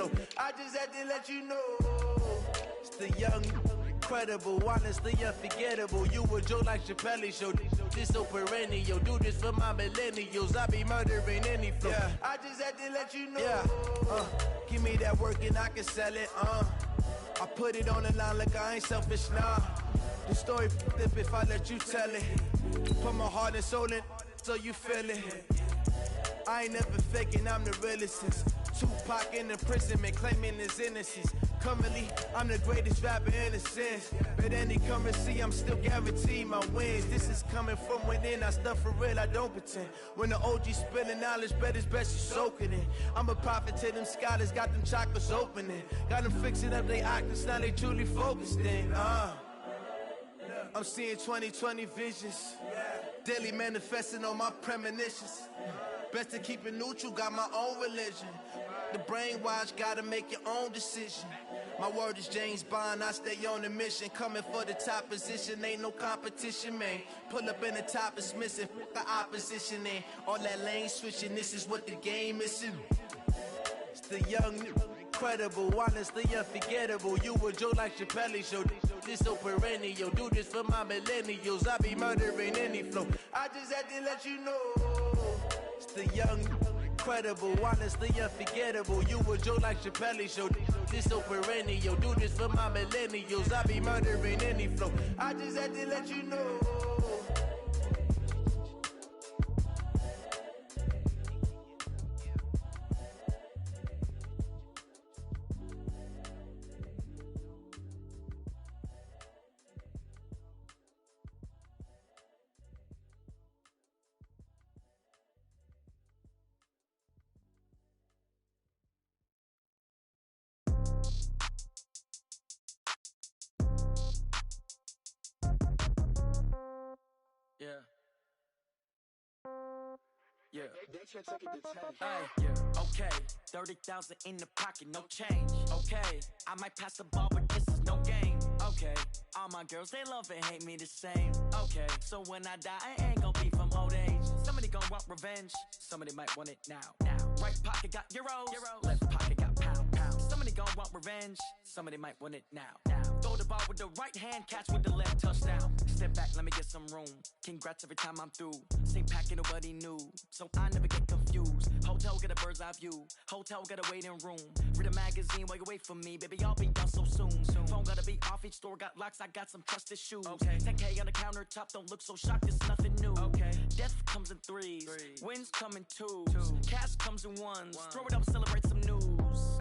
flow. I just had to let you know. It's the young, incredible, honestly unforgettable. You a joke like Chappelle Show. This so perennial. Do this for my millennials. I be murdering any flow. Yeah. I just had to let you know. Yeah. Give me that work and I can sell it. I put it on the line like I ain't selfish, nah. The story flip if I let you tell it. Put my heart and soul in so you feel it. I ain't never faking, I'm the realest since Tupac in imprisonment, claiming his innocence. Currently, I'm the greatest rapper in a sense. But any currency, I'm still guaranteed my wins. This is coming from within, I stuff for real, I don't pretend. When the OG spilling knowledge, bet it's best you soak it in. I'm a prophet to them scholars, got them chakras opening. Got them fixing up they octaves, now they truly focused in. I'm seeing 2020 visions, daily manifesting on my premonitions. Best to keep it neutral, got my own religion. The brainwash, gotta make your own decision. My word is James Bond, I stay on the mission. Coming for the top position, ain't no competition, man. Pull up in the top, it's missing, the opposition in. All that lane switching, this is what the game is in. It's the young, incredible, honestly unforgettable. You a joke like Chappelle Show. This so perennial. Do this for my millennials. I be murdering any flow. I just had to let you know. It's the young, incredible, honestly unforgettable. You a joke like Chappelle Show. This so perennial. Do this for my millennials. I be murdering any flow. I just had to let you know. Yeah. Hey, yeah. Okay, 30,000 in the pocket, no change. Okay, I might pass the ball, but this is no game. Okay, all my girls, they love and hate me the same. Okay, so when I die, I ain't gon' be from old age. Somebody gon' want revenge, somebody might want it now. Right pocket got euros, left pocket got pound. Somebody gon' want revenge, somebody might want it now. Throw the ball with the right hand, catch with the left, touchdown. Step back, let me get some room. Congrats every time I'm through. Same packet, nobody knew, so I never get confused. Hotel get a bird's eye view, hotel got a waiting room. Read a magazine while you wait for me, baby, I'll be done so soon. Phone gotta be off, each store got locks, I got some trusted shoes. 10K on the countertop, don't look so shocked, it's nothing new. Death comes in threes, wins come in twos, cash comes in ones. Throw it up, celebrate some news.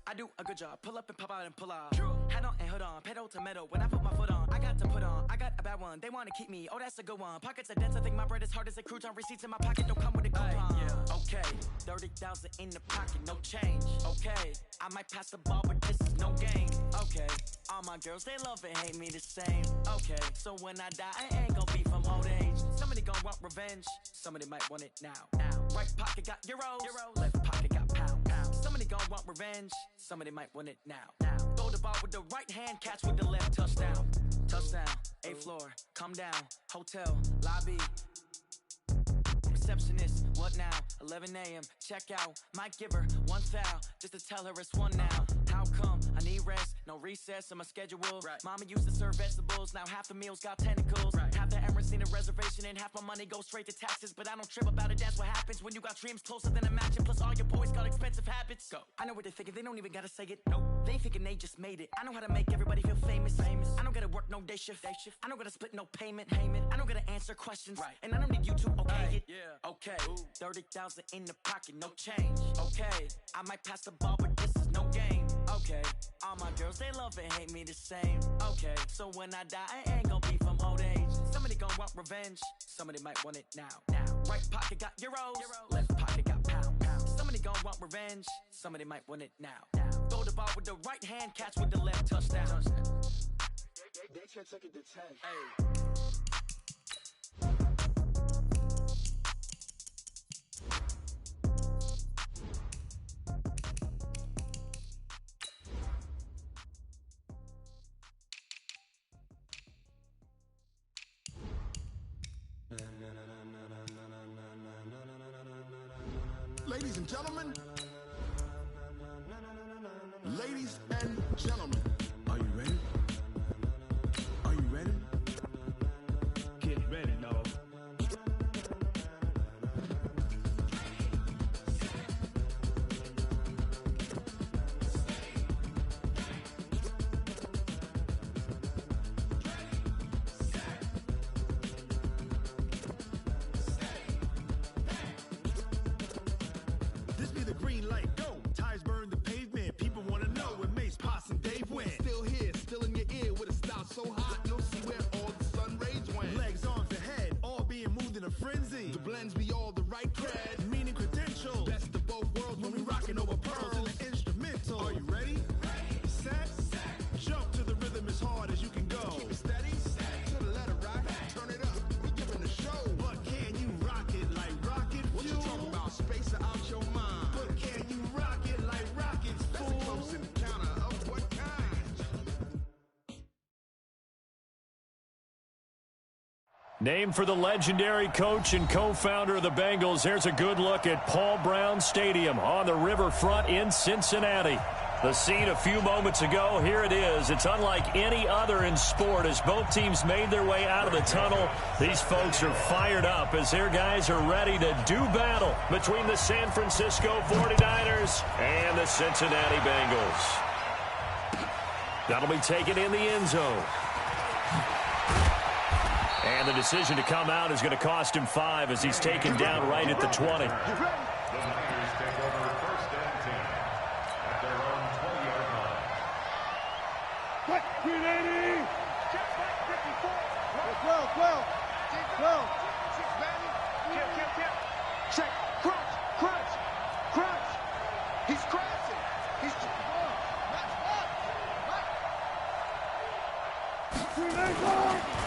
I do a good job, pull up and pop out and pull out. Head on and hood on, pedal to metal. When I put my foot on, I got to put on. I got a bad one, they wanna keep me, oh that's a good one. Pockets are dense, I think my bread is hard as a crouton. Receipts in my pocket don't come with a coupon. Okay, 30,000 in the pocket, no change. Okay, I might pass the ball, but this is no game. Okay, all my girls, they love and hate me the same. Okay, so when I die, I ain't gon' be from old age. Somebody gon' want revenge, somebody might want it now. Right pocket got euros, left pocket got pound. Somebody gon' want revenge, somebody might want it now. Throw the ball with the right hand, catch with the left, touchdown. Touchdown, 8th floor, come down, hotel, lobby. Receptionist, what now? 11 a.m., check out. Might give her one foul, just to tell her it's one now. How come? I need rest, no recess in my schedule. Mama used to serve vegetables, now half the meals got tentacles. Half the errands need a reservation and half my money goes straight to taxes. But I don't trip about it, that's what happens when you got dreams closer than a mansion. Plus all your boys got expensive habits. Go. I know what they're thinking, they don't even gotta say it. No, they thinking they just made it. I know how to make everybody feel famous. I don't gotta work no day shift. I don't gotta split no payment. I don't gotta answer questions. And I don't need you to okay it. Okay, 30,000 in the pocket, no change. Okay, I might pass the ball, but this is no game. Okay, all my girls, they love and hate me the same. Okay, so when I die, I ain't gon' be from old age. Somebody gon' want revenge, somebody might want it now. Right pocket got euros, left pocket got pound. Somebody gon' want revenge, somebody might want it now. Throw the ball with the right hand, catch with the left, touchdown. They can't take it to 10. Ladies and gentlemen, Ladies and gentlemen, are you ready? Are you ready? Get ready, dog. This be the green light, go. Tires burn the pavement. People want to know where Mace, Potts, and Dave went. Still here, still in your ear with a style so hot, you'll see where all the sun rays went. Legs, arms, ahead, all being moved in a frenzy. The blends be all the right cred, meaning credentials. Best of both worlds when we rockin' over pearls in the instrumental. Are you ready? Set, jump to the rhythm as hard as you can go. Keep it steady, to the letter right, turn it up, we giving a show. But can you rock it like rocket fuel? What you talking about, space out your mind? But can you rock it like rockets, fool? That's a close encounter of what kind? Named for the legendary coach and co-founder of the Bengals, here's a good look at Paul Brown Stadium on the riverfront in Cincinnati. The scene a few moments ago, here it is. It's unlike any other in sport as both teams made their way out of the tunnel. These folks are fired up as their guys are ready to do battle between the San Francisco 49ers and the Cincinnati Bengals. That'll be taken in the end zone. And the decision to come out is going to cost him 5 as he's taken down right at the 20. The Niners take over 1st and 10 at their own 20-yard line. Quick, 380. Check back 54. 12. Check. Crunch. He's crashing. He's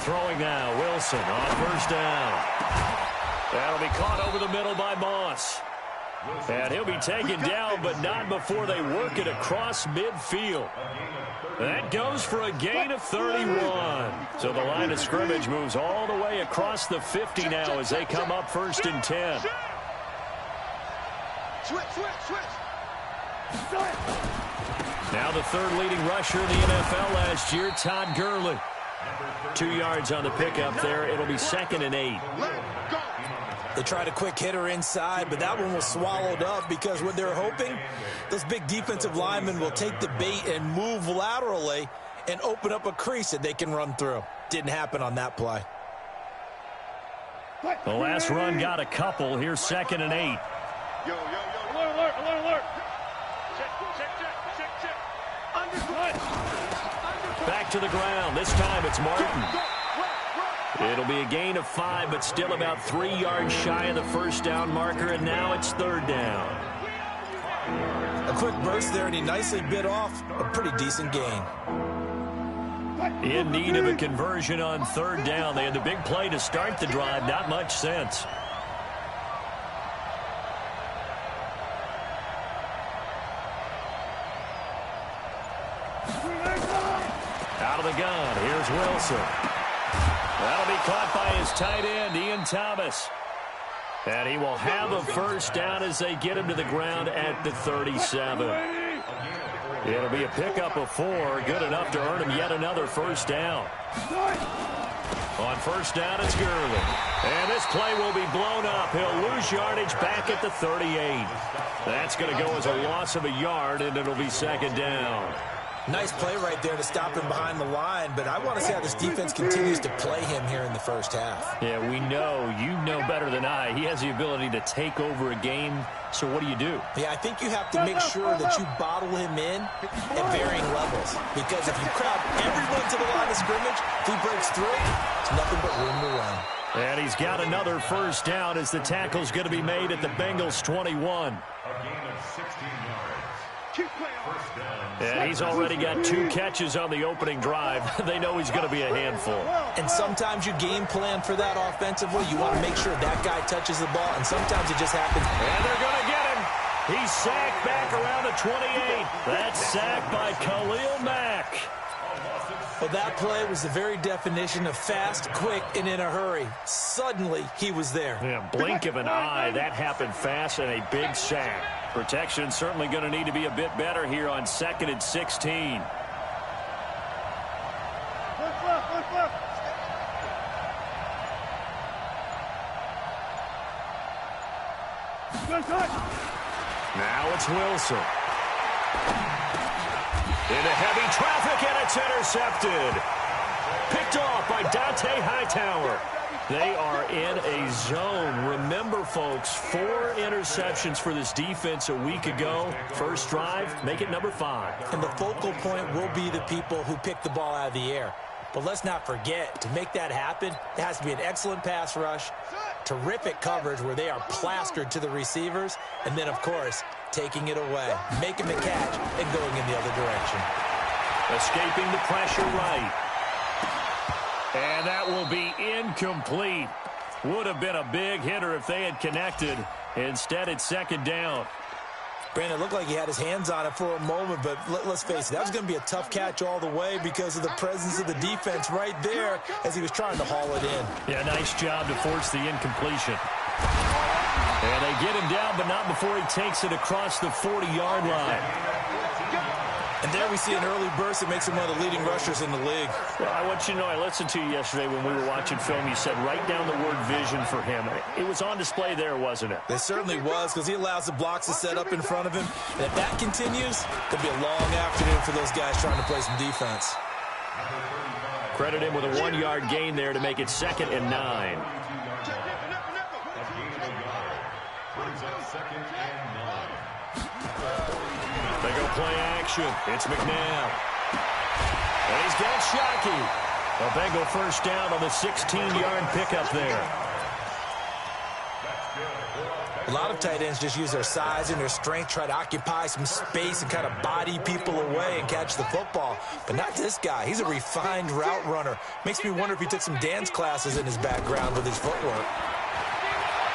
Throwing now, Wilson on 1st down. That'll be caught over the middle by Moss. And he'll be taken down, but not before they work it across midfield. That goes for a gain of 31. So the line of scrimmage moves all the way across the 50 now as they come up 1st and 10. Switch. Now the 3rd leading rusher in the NFL last year, Todd Gurley. 2 yards on the pickup there. It'll be 2nd and 8. They tried a quick hitter inside, but that one was swallowed up because what they're hoping, those big defensive linemen will take the bait and move laterally and open up a crease that they can run through. Didn't happen on that play. The last run got a couple. Here's 2nd and 8. Yo. Alert. Check. Back to the ground. This time it's Martin. It'll be a gain of 5, but still about 3 yards shy of the 1st down marker, and now it's 3rd down. A quick burst there, and he nicely bit off a pretty decent gain. In need of a conversion on 3rd down. They had the big play to start the drive. Not much sense. Out of the gun, here's Wilson. That'll be caught by his tight end, Ian Thomas. And he will have a 1st down as they get him to the ground at the 37. It'll be a pickup of 4, good enough to earn him yet another 1st down. On 1st down, it's Gurley. And this play will be blown up. He'll lose yardage back at the 38. That's going to go as a loss of a yard, and it'll be 2nd down. Nice play right there to stop him behind the line, but I want to see how this defense continues to play him here in the 1st half. Yeah, we know. You know better than I. He has the ability to take over a game, so what do you do? Yeah, I think you have to make sure that you bottle him in at varying levels, because if you crowd everyone to the line of scrimmage, if he breaks through, it's nothing but room to run. And he's got another 1st down as the tackle's going to be made at the Bengals 21. A gain of 16 yards. First down. And he's already got 2 catches on the opening drive. They know he's going to be a handful. And sometimes you game plan for that offensively. You want to make sure that guy touches the ball, and sometimes it just happens. And they're going to get him. He's sacked back around the 28. That's sacked by Khalil Mack. Well, that play was the very definition of fast, quick, and in a hurry. Suddenly, he was there. Yeah, blink of an eye. That happened fast and a big sack. Protection certainly going to need to be a bit better here on 2nd and 16. Now it's Wilson. Into heavy traffic, and it's intercepted. Picked off by Dante Hightower. They are in a zone. Remember, folks, 4 interceptions for this defense a week ago. First drive, make it number 5. And the focal point will be the people who pick the ball out of the air. But let's not forget, to make that happen, there has to be an excellent pass rush, terrific coverage where they are plastered to the receivers, and then, of course, taking it away, making the catch, and going in the other direction. Escaping the pressure right. And that will be incomplete. Would have been a big hitter if they had connected. Instead, it's 2nd down. Brandon, it looked like he had his hands on it for a moment, but let's face it, that was going to be a tough catch all the way because of the presence of the defense right there as he was trying to haul it in. Yeah, nice job to force the incompletion. And they get him down, but not before he takes it across the 40-yard line. And there we see an early burst that makes him one of the leading rushers in the league. Well, I want you to know, I listened to you yesterday when we were watching film. You said write down the word vision for him. It was on display there, wasn't it? It certainly was, because he allows the blocks to set up in front of him. And if that continues, there'll be a long afternoon for those guys trying to play some defense. Credit him with a 1-yard gain there to make it 2nd and 9. They go play action. It's McNabb. And he's got Shockey. A Bengal first down on the 16-yard pickup there. A lot of tight ends just use their size and their strength, try to occupy some space and kind of body people away and catch the football. But not this guy. He's a refined route runner. Makes me wonder if he took some dance classes in his background with his footwork.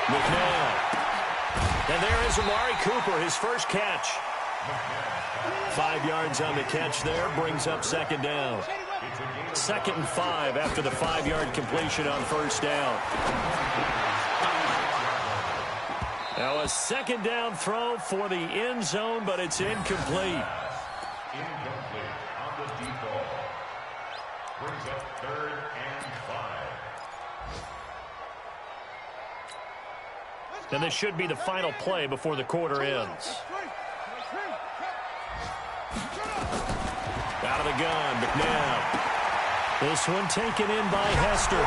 McNabb. And there is Amari Cooper, his first catch. 5 yards on the catch there, brings up 2nd down. 2nd and 5 after the 5-yard completion on first down. Now a 2nd down throw for the end zone, but it's incomplete. Incomplete on the deep ball. Brings up 3rd and 5. And this should be the final play before the quarter ends. Out of the gun, McNabb. This one taken in by Hester.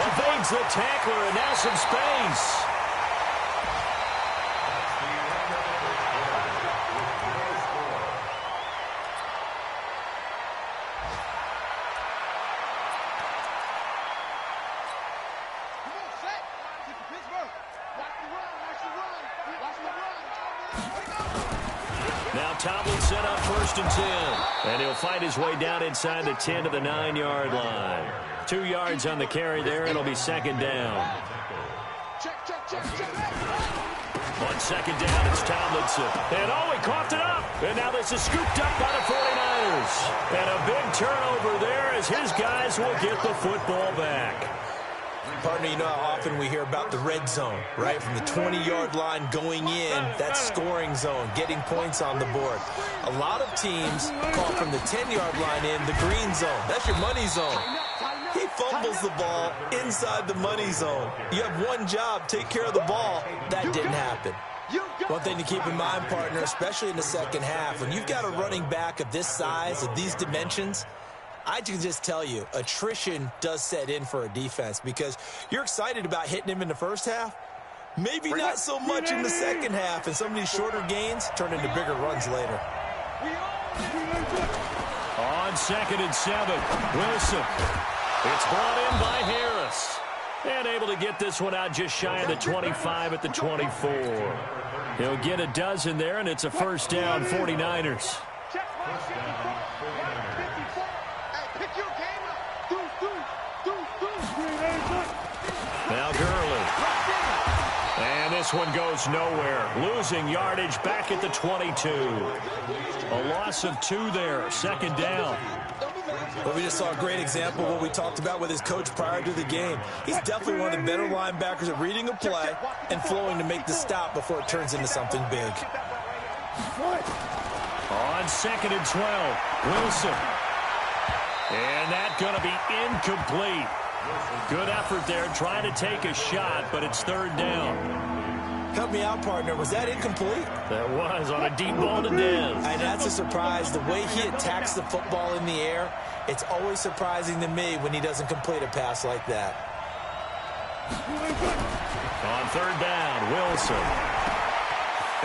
Evades the tackler, and now some space. Tomlin set up 1st and 10. And he'll fight his way down inside the 10 to the 9-yard line. 2 yards on the carry there. It'll be 2nd down. On 2nd down, it's Tomlinson. And he coughed it up. And now this is scooped up by the 49ers. And a big turnover there as his guys will get the football back. Partner, you know how often we hear about the red zone, right? From the 20-yard line going in, that's scoring zone, getting points on the board. A lot of teams call from the 10-yard line in the green zone. That's your money zone. He fumbles the ball inside the money zone. You have one job, take care of the ball. That didn't happen. One thing to keep in mind, partner, especially in the second half, when you've got a running back of this size, of these dimensions, I can just tell you, attrition does set in for a defense because you're excited about hitting him in the first half. Maybe not so much in the second half, and some of these shorter gains turn into bigger runs later. On 2nd and 7, Wilson. It's brought in by Harris. And able to get this one out just shy of the 25 at the 24. He'll get a dozen there, and it's a first down, 49ers. Now Gurley. And this one goes nowhere. Losing yardage back at the 22. A loss of 2 there. 2nd down. Well, we just saw a great example of what we talked about with his coach prior to the game. He's definitely one of the better linebackers at reading a play and flowing to make the stop before it turns into something big. On 2nd and 12, Wilson. And that's going to be incomplete. Good effort there, trying to take a shot, but it's 3rd down. Help me out, partner. Was that incomplete? That was on a deep ball to Dez. And that's a surprise. The way he attacks the football in the air, it's always surprising to me when he doesn't complete a pass like that. On 3rd down, Wilson.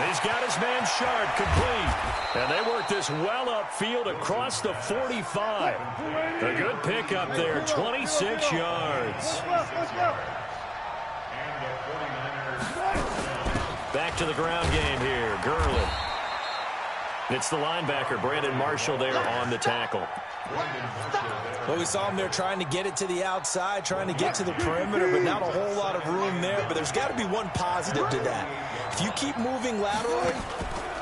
He's got his man Sharp complete. And they work this well upfield across the 45. A good pickup there, 26 yards. Back to the ground game here, Gurley. It's the linebacker, Brandon Marshall, there on the tackle. Well, we saw him there trying to get it to the outside, trying to get to the perimeter, but not a whole lot of room there. But there's got to be one positive to that. If you keep moving laterally,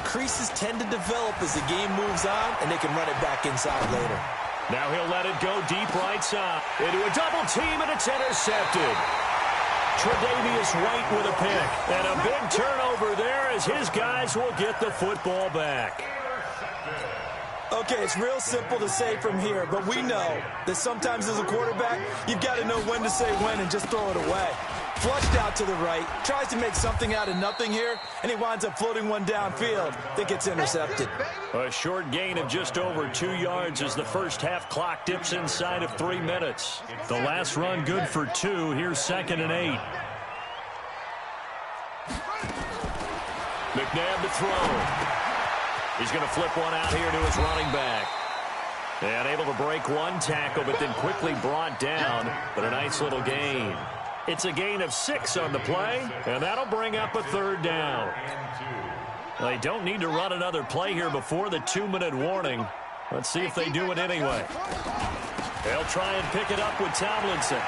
creases tend to develop as the game moves on, and they can run it back inside later. Now he'll let it go deep right side into a double team, and it's intercepted. Tre'Davious White with a pick, and a big turnover there as his guys will get the football back. Okay, it's real simple to say from here, but we know that sometimes as a quarterback, you've got to know when to say when and just throw it away. Flushed out to the right, tries to make something out of nothing here, and he winds up floating one downfield that gets intercepted. A short gain of just over 2 yards as the first half clock dips inside of 3 minutes. The last run good for 2. Here's 2nd and 8. McNabb to throw. He's going to flip one out here to his running back. And able to break one tackle, but then quickly brought down. But a nice little gain. It's a gain of 6 on the play, and that'll bring up a 3rd down. They don't need to run another play here before the 2-minute warning. Let's see if they do it anyway. They'll try and pick it up with Tomlinson.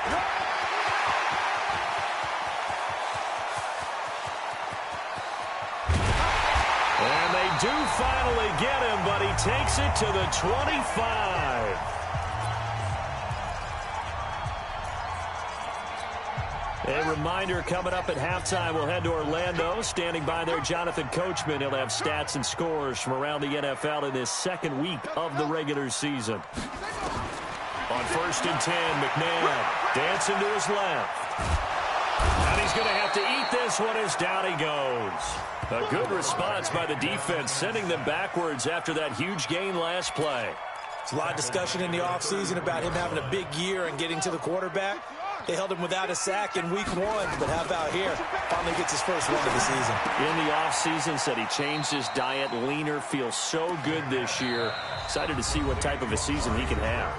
And they do finally get him, but he takes it to the 25. A reminder, coming up at halftime, we'll head to Orlando. Standing by there, Jonathan Coachman. He'll have stats and scores from around the NFL in this 2nd week of the regular season. On 1st and 10, McNabb dancing to his left. And he's going to have to eat this one as down he goes. A good response by the defense, sending them backwards after that huge gain last play. There's a lot of discussion in the offseason about him having a big year and getting to the quarterback. They held him without a sack in week 1, but how about here? Finally gets his first win of the season. In the offseason, said he changed his diet, leaner, feels so good this year. Excited to see what type of a season he can have.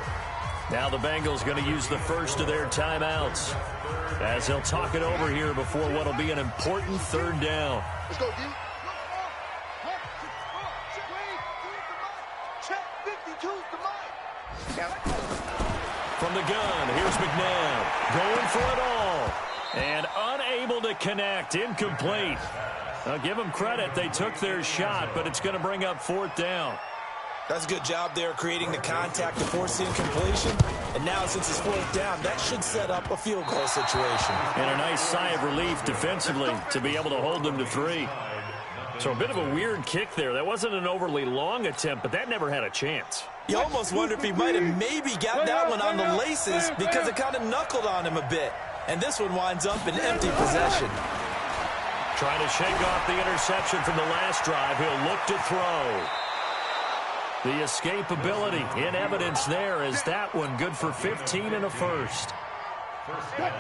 Now the Bengals going to use the first of their timeouts as they'll talk it over here before what will be an important 3rd down. Let's go, D. From the gun, here's McNabb going for it all and unable to connect. Incomplete. I'll give them credit. They took their shot, but it's going to bring up 4th down. That's a good job there creating the contact to force the incompletion. And now since it's 4th down, that should set up a field goal situation. And a nice sigh of relief defensively to be able to hold them to 3. So a bit of a weird kick there. That wasn't an overly long attempt, but that never had a chance. You almost wonder if he might have maybe got that one on the laces because it kind of knuckled on him a bit. And this one winds up in empty possession. Trying to shake off the interception from the last drive. He'll look to throw. The escapability in evidence there as that one good for 15 and a first.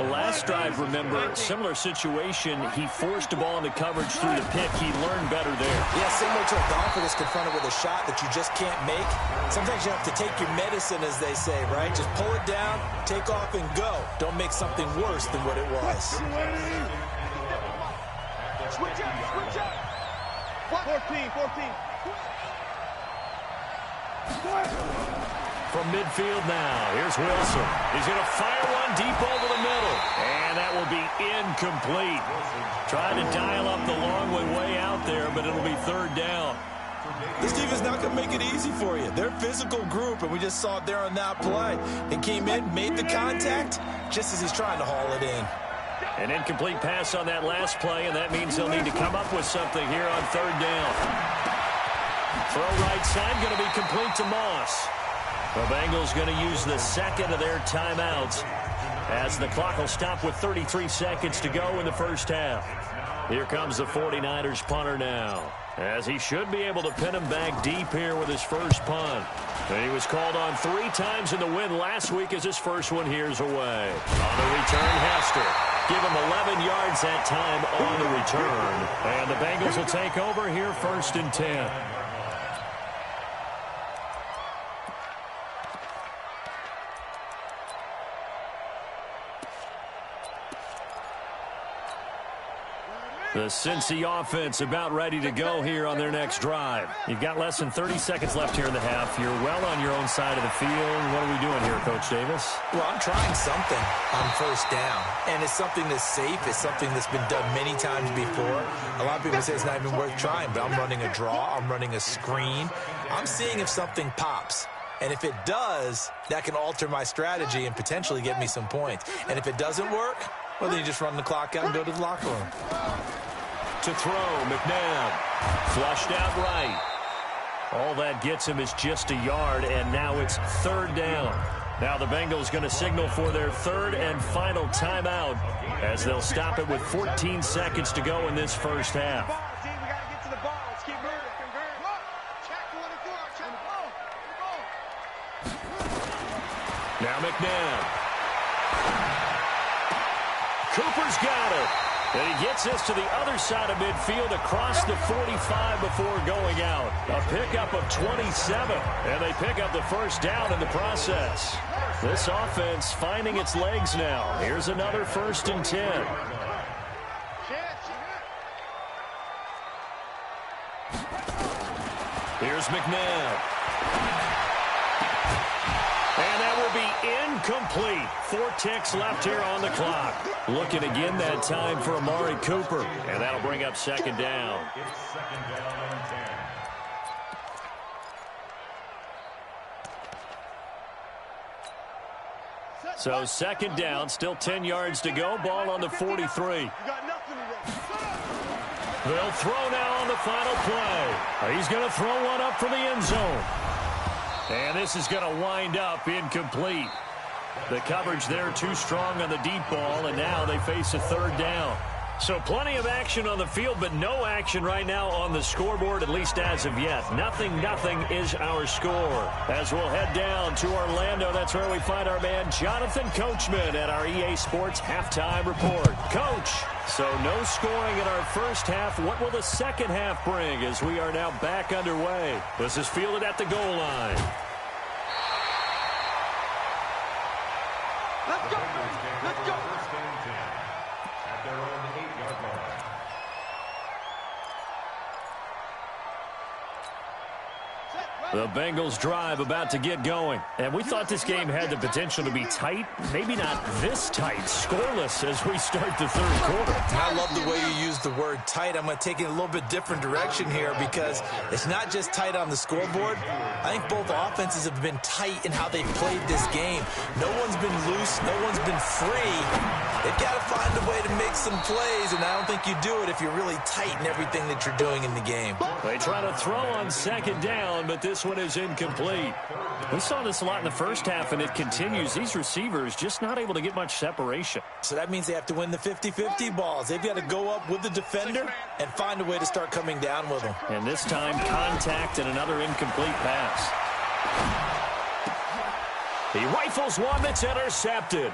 The last drive, remember, similar situation. He forced the ball into coverage through the pick. He learned better there. Yeah, similar to a golfer that's confronted with a shot that you just can't make. Sometimes you have to take your medicine, as they say, right? Just pull it down, take off, and go. Don't make something worse than what it was. Switch up. 14. From midfield now, here's Wilson. He's going to fire one deep over the middle. And that will be incomplete. Trying to dial up the long way out there, but it'll be 3rd down. This defense not going to make it easy for you. They're a physical group, and we just saw it there on that play. He came in, made the contact, just as he's trying to haul it in. An incomplete pass on that last play, and that means they'll need to come up with something here on 3rd down. Throw right side, going to be complete to Moss. The Bengals going to use the second of their timeouts as the clock will stop with 33 seconds to go in the first half. Here comes the 49ers punter now, as he should be able to pin him back deep here with his first punt. And he was called on 3 times in the win last week as his first one here's away. On the return, Hester. Give him 11 yards that time on the return. And the Bengals will take over here 1st and 10. The Cincy offense about ready to go here on their next drive. You've got less than 30 seconds left here in the half. You're well on your own side of the field. What are we doing here, Coach Davis? Well, I'm trying something on first down, and it's something that's safe. It's something that's been done many times before. A lot of people say it's not even worth trying, but I'm running a draw. I'm running a screen. I'm seeing if something pops. And if it does, that can alter my strategy and potentially get me some points. And if it doesn't work, well, then you just run the clock out and go to the locker room. To throw, McNabb. Flushed out right. All that gets him is just a yard, and now it's 3rd down. Now the Bengals going to signal for their 3rd and final timeout as they'll stop it with 14 seconds to go in this first half. Now McNabb. Cooper's got it. And he gets this to the other side of midfield across the 45 before going out. A pickup of 27, and they pick up the first down in the process. This offense finding its legs now. Here's another 1st and 10. Here's McNabb. And that will be incomplete. 4 ticks left here on the clock. Looking again that time for Amari Cooper. And that'll bring up 2nd down. It's 2nd down and 10. So 2nd down, still 10 yards to go. Ball on the 43. They'll throw now on the final play. He's going to throw one up for the end zone. And this is going to wind up incomplete. The coverage there too strong on the deep ball, and now they face a 3rd down. So plenty of action on the field, but no action right now on the scoreboard, at least as of yet. 0-0 is our score. As we'll head down to Orlando, that's where we find our man Jonathan Coachman at our EA Sports Halftime Report. Coach, so no scoring in our first half. What will the second half bring as we are now back underway? This is fielded at the goal line. Let's go! Let's go! 1st and 10 at their own 8-yard line. The Bengals drive about to get going. And we thought this game had the potential to be tight. Maybe not this tight. Scoreless as we start the 3rd quarter. I love the way you use the word tight. I'm going to take it in a little bit different direction here because it's not just tight on the scoreboard. I think both offenses have been tight in how they've played this game. No one's been loose. No one's been free. They've got to find a way to make some plays, and I don't think you do it if you're really tight in everything that you're doing in the game. They try to throw on 2nd down, but this one is incomplete. We saw this a lot in the first half, and it continues. These receivers just not able to get much separation. So that means they have to win the 50-50 balls. They've got to go up with the defender and find a way to start coming down with them. And this time, contact and another incomplete pass. He rifles one that's intercepted.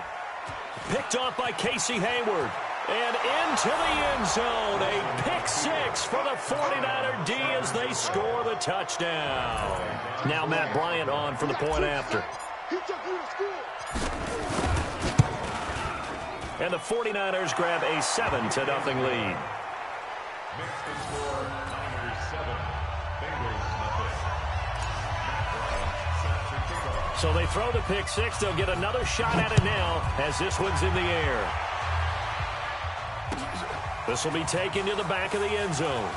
Picked off by Casey Hayward. And into the end zone. A pick 6 for the 49er D as they score the touchdown. Now Matt Bryant on for the point after. And the 49ers grab a 7-0 lead. Makes the score Niners 7, Bengals nothing. So they throw the pick 6. They'll get another shot at it now as this one's in the air. This will be taken to the back of the end zone.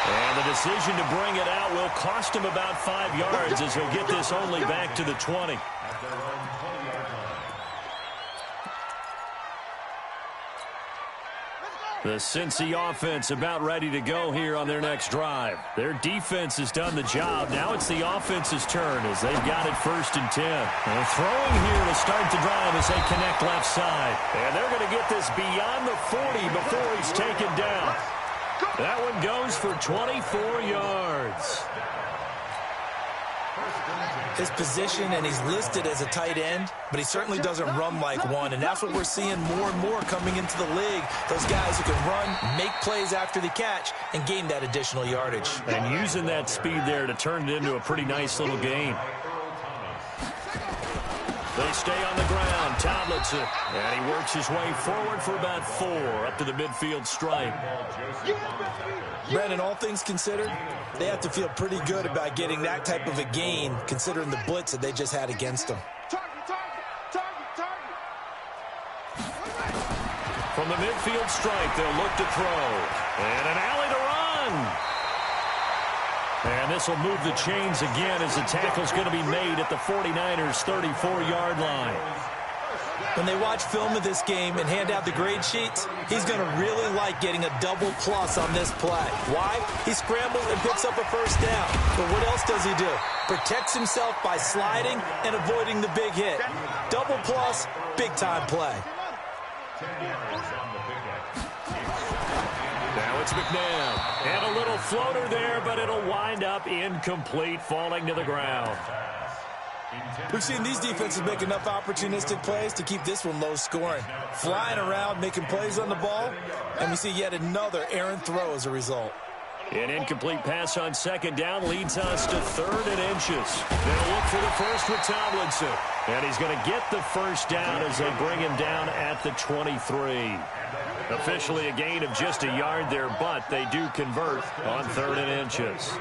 And the decision to bring it out will cost him about 5 yards as he'll get this only back to the 20. At their own 20-yard line. The Cincy offense about ready to go here on their next drive. Their defense has done the job. Now it's the offense's turn as they've got it 1st and 10. They're throwing here to start the drive as they connect left side. And they're going to get this beyond the 40 before he's taken down. That one goes for 24 yards. His position, and he's listed as a tight end, but he certainly doesn't run like one, and that's what we're seeing more and more coming into the league. Those guys who can run, make plays after the catch, and gain that additional yardage. And using that speed there to turn it into a pretty nice little game. They stay on the ground. Tomlinson, and he works his way forward for about 4 up to the midfield stripe. Brandon, all things considered, they have to feel pretty good about getting that type of a gain considering the blitz that they just had against them. From the midfield stripe, they'll look to throw. And an alley to run. And this will move the chains again as the tackle's going to be made at the 49ers' 34-yard line. When they watch film of this game and hand out the grade sheets, he's going to really like getting a double plus on this play. Why? He scrambles and picks up a first down. But what else does he do? Protects himself by sliding and avoiding the big hit. Double plus, big-time play. Now it's McNabb. And a little floater there, but it'll wind up incomplete, falling to the ground. We've seen these defenses make enough opportunistic plays to keep this one low scoring. Flying around, making plays on the ball, and we see yet another errant throw as a result. An incomplete pass on 2nd down leads us to 3rd and inches. They'll look for the first with Tomlinson. And he's going to get the first down as they bring him down at the 23. Officially a gain of just a yard there, but they do convert on 3rd and inches.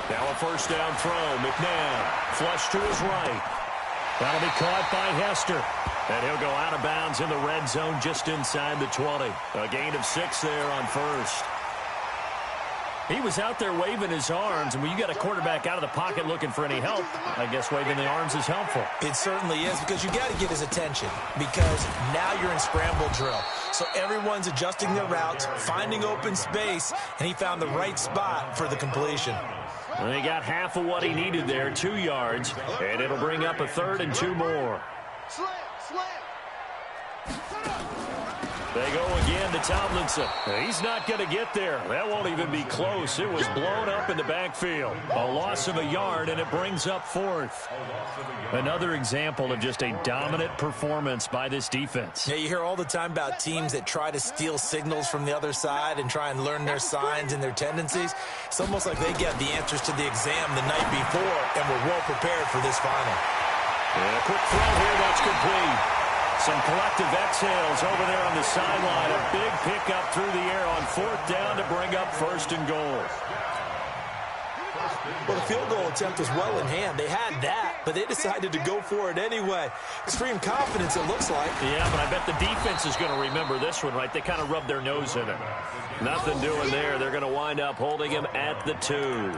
Now a first down throw. McNabb flush to his right. That'll be caught by Hester. And he'll go out of bounds in the red zone just inside the 20. A gain of 6 there on 1st. He was out there waving his arms, and when you got a quarterback out of the pocket looking for any help, I guess waving the arms is helpful. It certainly is, because you got to get his attention, because now you're in scramble drill. So everyone's adjusting their routes, finding open space, and he found the right spot for the completion. And he got half of what he needed there, 2 yards, and it'll bring up a 3rd and 2 more. They go again to Tomlinson. He's not going to get there. That won't even be close. It was blown up in the backfield. A loss of a yard, and it brings up 4th. Another example of just a dominant performance by this defense. Yeah, you hear all the time about teams that try to steal signals from the other side and try and learn their signs and their tendencies. It's almost like they get the answers to the exam the night before and were well prepared for this final. And a quick throw here, that's complete. Some collective exhales over there on the sideline. A big pickup through the air on 4th down to bring up 1st and goal. Well, the field goal attempt was well in hand. They had that, but they decided to go for it anyway. Extreme confidence, it looks like. Yeah, but I bet the defense is going to remember this one, right? They kind of rubbed their nose in it. Nothing doing there. They're going to wind up holding him at the 2.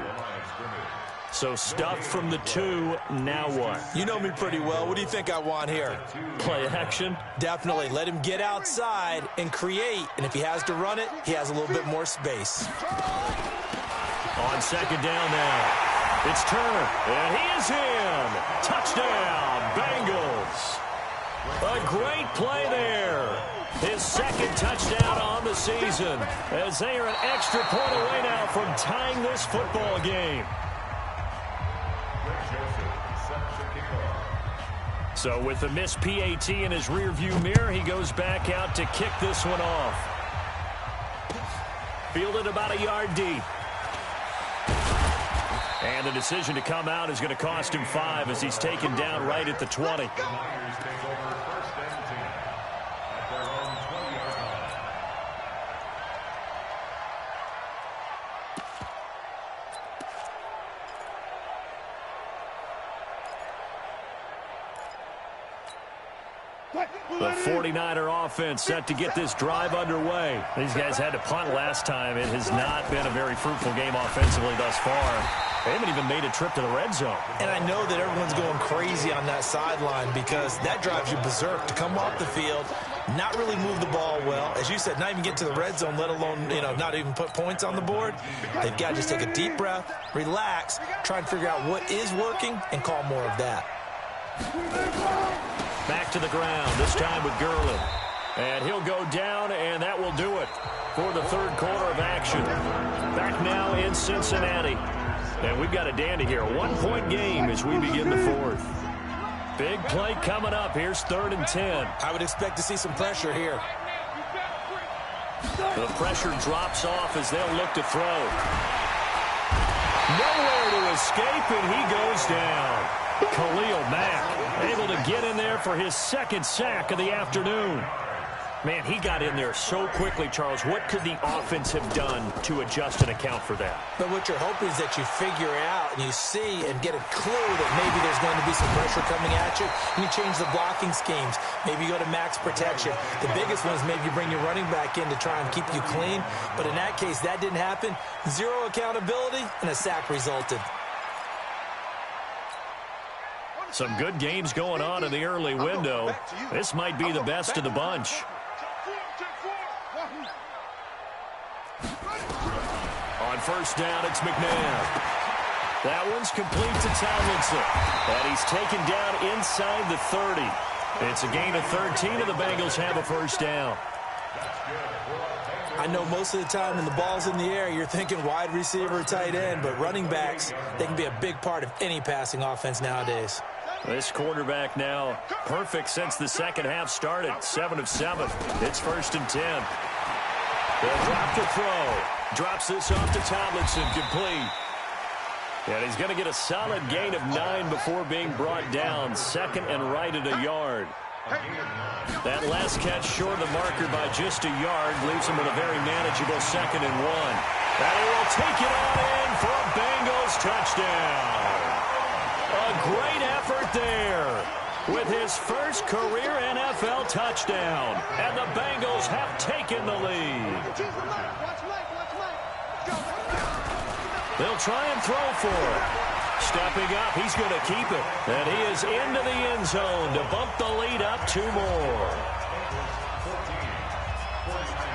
So stuffed from the 2, now what? You know me pretty well. What do you think I want here? Play action? Definitely. Let him get outside and create. And if he has to run it, he has a little bit more space. On 2nd down now. It's Turner. And he is in. Touchdown, Bengals. A great play there. His 2nd touchdown on the season as they are an extra point away now from tying this football game. So with the missed PAT in his rearview mirror, he goes back out to kick this one off. Fielded about a yard deep. And the decision to come out is going to cost him 5 as he's taken down right at the 20. The 49er offense set to get this drive underway. These guys had to punt last time. It has not been a very fruitful game offensively thus far. They haven't even made a trip to the red zone. And I know that everyone's going crazy on that sideline because that drives you berserk to come off the field not really move the ball well. As you said, not even get to the red zone, let alone, not even put points on the board. They've got to just take a deep breath, relax, try and figure out what is working, and call more of that. Back to the ground, this time with Gurley. And he'll go down, and that will do it for the third quarter of action. Back now in Cincinnati. And we've got a dandy here. A 1-point game as we begin the fourth. Big play coming up. Here's 3rd and 10. I would expect to see some pressure here. The pressure drops off as they'll look to throw. Nowhere to escape, and he goes down. Khalil Mack able to get in there for his 2nd sack of the afternoon. Man, he got in there so quickly, Charles. What could the offense have done to adjust and account for that? But what you're hoping is that you figure out and you see and get a clue that maybe there's going to be some pressure coming at you, and you change the blocking schemes. Maybe you go to max protection. The biggest one is maybe you bring your running back in to try and keep you clean. But in that case, that didn't happen. 0 accountability, and a sack resulted. Some good games going on in the early window. This might be the best of the bunch. On 1st down, it's McNabb. That one's complete to Tomlinson. And he's taken down inside the 30. It's a gain of 13, and the Bengals have a 1st down. I know most of the time when the ball's in the air, you're thinking wide receiver, tight end, but running backs, they can be a big part of any passing offense nowadays. This quarterback now perfect since the second half started. 7 of 7. It's 1st and 10. They'll drop to throw. Drops this off to Tomlinson. Complete. And he's going to get a solid gain of 9 before being brought down. 2nd and right at a yard. That last catch short of the marker by just a yard leaves him with a very manageable 2nd and 1. And he will take it on in for a Bengals touchdown. A great effort there with his first career NFL touchdown. And the Bengals have taken the lead. They'll try and throw for it. Stepping up, he's going to keep it. And he is into the end zone to bump the lead up 2 more.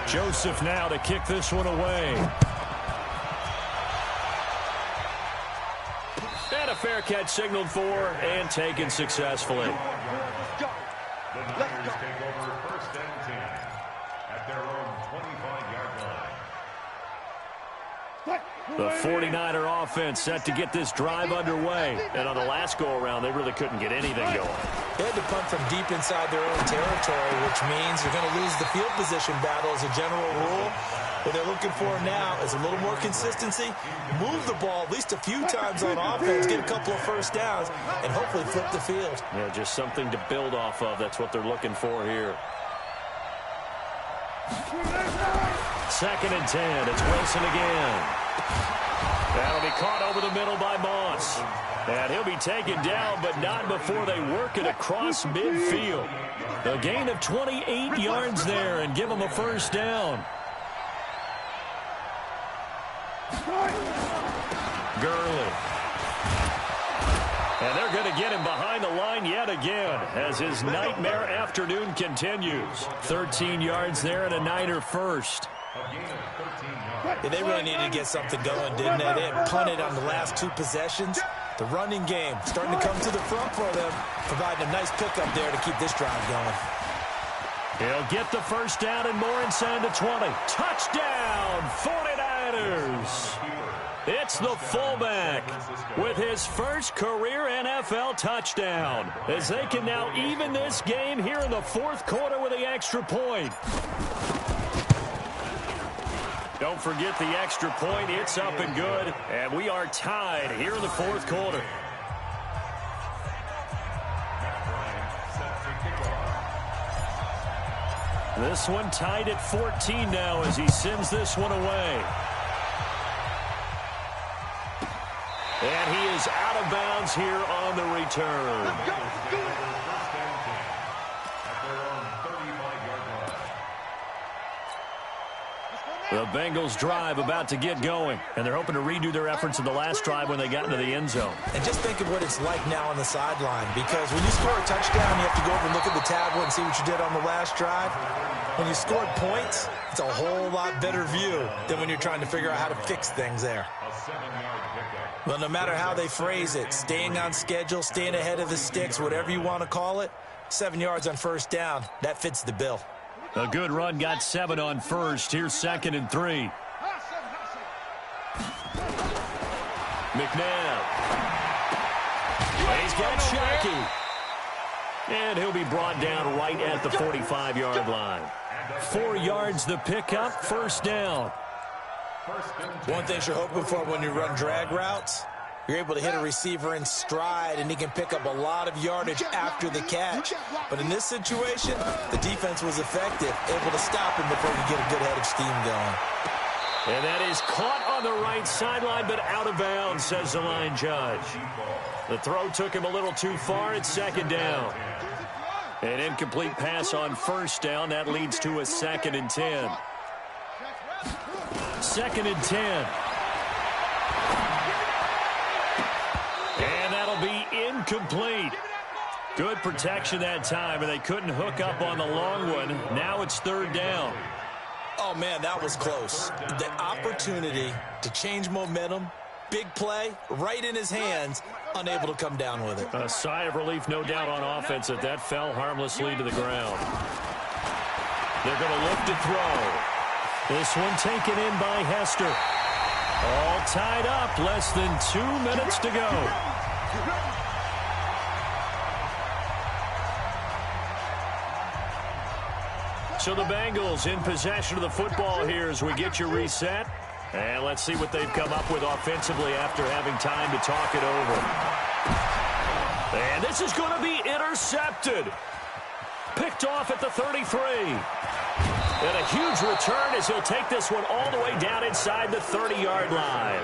Joseph now to kick this one away. And a fair catch signaled for and taken successfully. The Niners take over 1st and 10 at their own 25-yard line. The 49er offense set to get this drive underway. And on the last go-around, they really couldn't get anything going. They had to punt from deep inside their own territory, which means you're going to lose the field position battle as a general rule. What they're looking for now is a little more consistency, move the ball at least a few times on offense, get a couple of 1st downs, and hopefully flip the field. Yeah, just something to build off of. That's what they're looking for here. 2nd and 10. It's Wilson again. That'll be caught over the middle by Moss. And he'll be taken down, but not before they work it across midfield. A gain of 28 yards there and give him a 1st down. Gurley. And they're going to get him behind the line yet again as his nightmare afternoon continues. 13 yards there and a Niner 1st. Yeah, they really needed to get something going, didn't they? They had punted on the last 2 possessions. The running game starting to come to the front for them, providing a nice pickup there to keep this drive going. He'll get the 1st down and more inside the 20. Touchdown, 49ers! It's the fullback with his first career NFL touchdown as they can now even this game here in the 4th quarter with the extra point. Don't forget the extra point. It's up and good. And we are tied here in the 4th quarter. This one tied at 14 now as he sends this one away. And he is out of bounds here on the return. The Bengals drive about to get going, and they're hoping to redo their efforts in the last drive when they got into the end zone. And just think of what it's like now on the sideline, because when you score a touchdown, you have to go over and look at the tablet and see what you did on the last drive. When you scored points, it's a whole lot better view than when you're trying to figure out how to fix things there. Well, no matter how they phrase it, staying on schedule, staying ahead of the sticks, whatever you want to call it, 7 yards on first down, that fits the bill. A good run got 7 on first. Here's 2nd and 3. McNabb. He's got Shackey. And he'll be brought down right at the 45-yard line. 4 yards the pickup, first down. One thing you're hoping for when you run drag routes, you're able to hit a receiver in stride, and he can pick up a lot of yardage after the catch. But in this situation, the defense was effective, able to stop him before he get a good head of steam going. And that is caught on the right sideline, but out of bounds, says the line judge. The throw took him a little too far. It's 2nd down. An incomplete pass on first down. That leads to a 2nd and 10. 2nd and 10. And that'll be incomplete. Good protection that time, and they couldn't hook up on the long one. Now it's 3rd down. Oh, man, that was close. The opportunity to change momentum, big play, right in his hands, unable to come down with it. A sigh of relief, no doubt, on offense that that fell harmlessly to the ground. They're going to look to throw. This one taken in by Hester. All tied up, less than 2 minutes to go. So the Bengals in possession of the football here as we get you reset. And let's see what they've come up with offensively after having time to talk it over. And this is going to be intercepted. Picked off at the 33. And a huge return as he'll take this one all the way down inside the 30-yard line.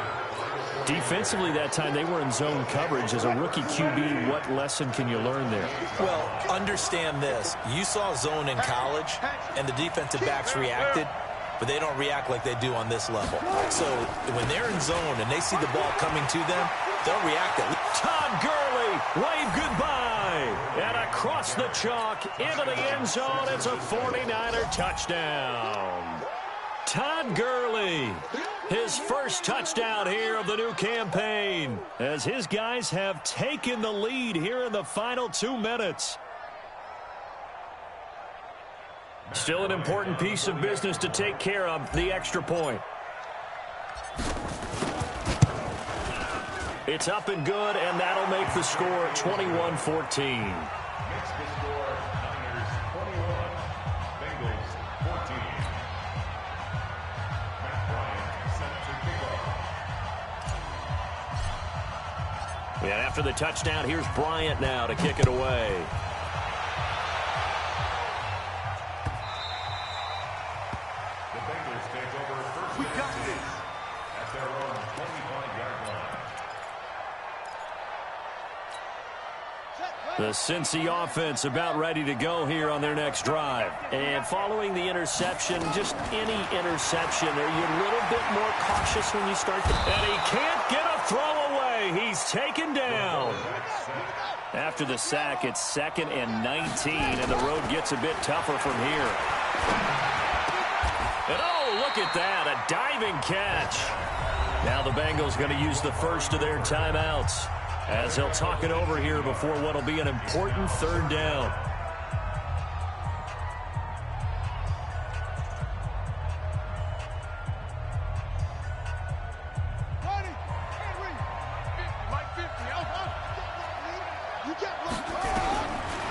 Defensively that time, they were in zone coverage. As a rookie QB, what lesson can you learn there? Well, understand this. You saw zone in college, and the defensive backs reacted, but they don't react like they do on this level. So when they're in zone and they see the ball coming to them, they'll react. Todd Gurley, wave goodbye. And across the chalk, into the end zone, it's a 49er touchdown. Todd Gurley, his first touchdown here of the new campaign, as his guys have taken the lead here in the final 2 minutes. Still an important piece of business to take care of, the extra point. It's up and good, and that'll make the score 21-14. And after the touchdown, here's Bryant now to kick it away. The Bengals take over first and 10 at their own 25-yard line. The Cincy offense about ready to go here on their next drive. And following the interception, just any interception, are you a little bit more cautious when you start to... And he can't get a throw away. He's taken down. After the sack, it's 2nd and 19, and the road gets a bit tougher from here. And oh, look at that, a diving catch. Now the Bengals going to use the first of their timeouts, as they'll talk it over here before what will be an important 3rd down.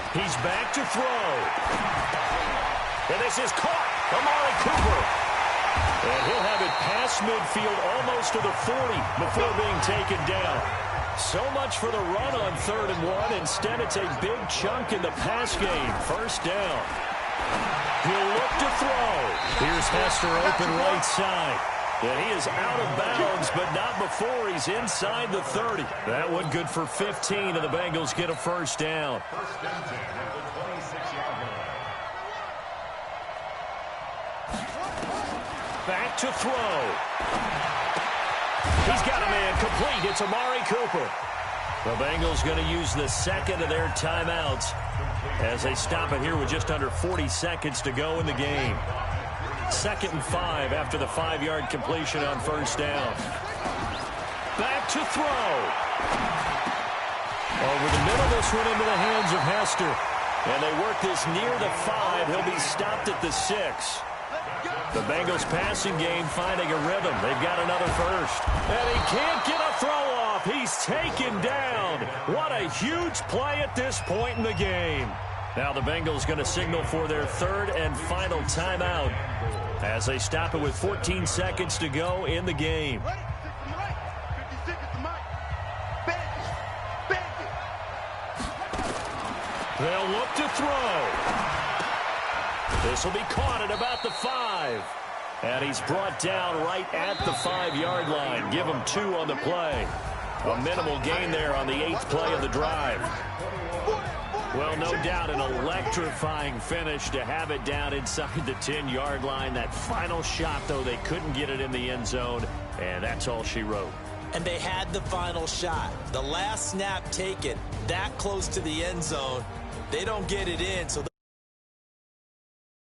He's back to throw. And this is caught. Amari Cooper. And he'll have it past midfield almost to the 40 before being taken down. So much for the run on 3rd and 1. Instead, it's a big chunk in the pass game. First down. He'll look to throw. Here's Hester open right side. And he is out of bounds, but not before he's inside the 30. That one good for 15, and the Bengals get a first down. First and 10 at the 26-yard line. Back to throw. He's got a man complete. It's Amari Cooper. The Bengals going to use the second of their timeouts as they stop it here with just under 40 seconds to go in the game. 2nd and 5 after the 5-yard completion on first down. Back to throw. Over the middle, this one into the hands of Hester. And they work this near the 5. He'll be stopped at the 6. The Bengals passing game finding a rhythm. They've got another first. And he can't get a throw off. He's taken down. What a huge play at this point in the game. Now the Bengals going to signal for their 3rd and final timeout as they stop it with 14 seconds to go in the game. They'll look to throw. This will be caught at about the 5. And he's brought down right at the 5-yard line. Give him 2 on the play. A minimal gain there on the 8th play of the drive. Well, no doubt an electrifying finish to have it down inside the 10-yard line. That final shot, though, they couldn't get it in the end zone, and that's all she wrote. And they had the final shot. The last snap taken that close to the end zone. They don't get it in, so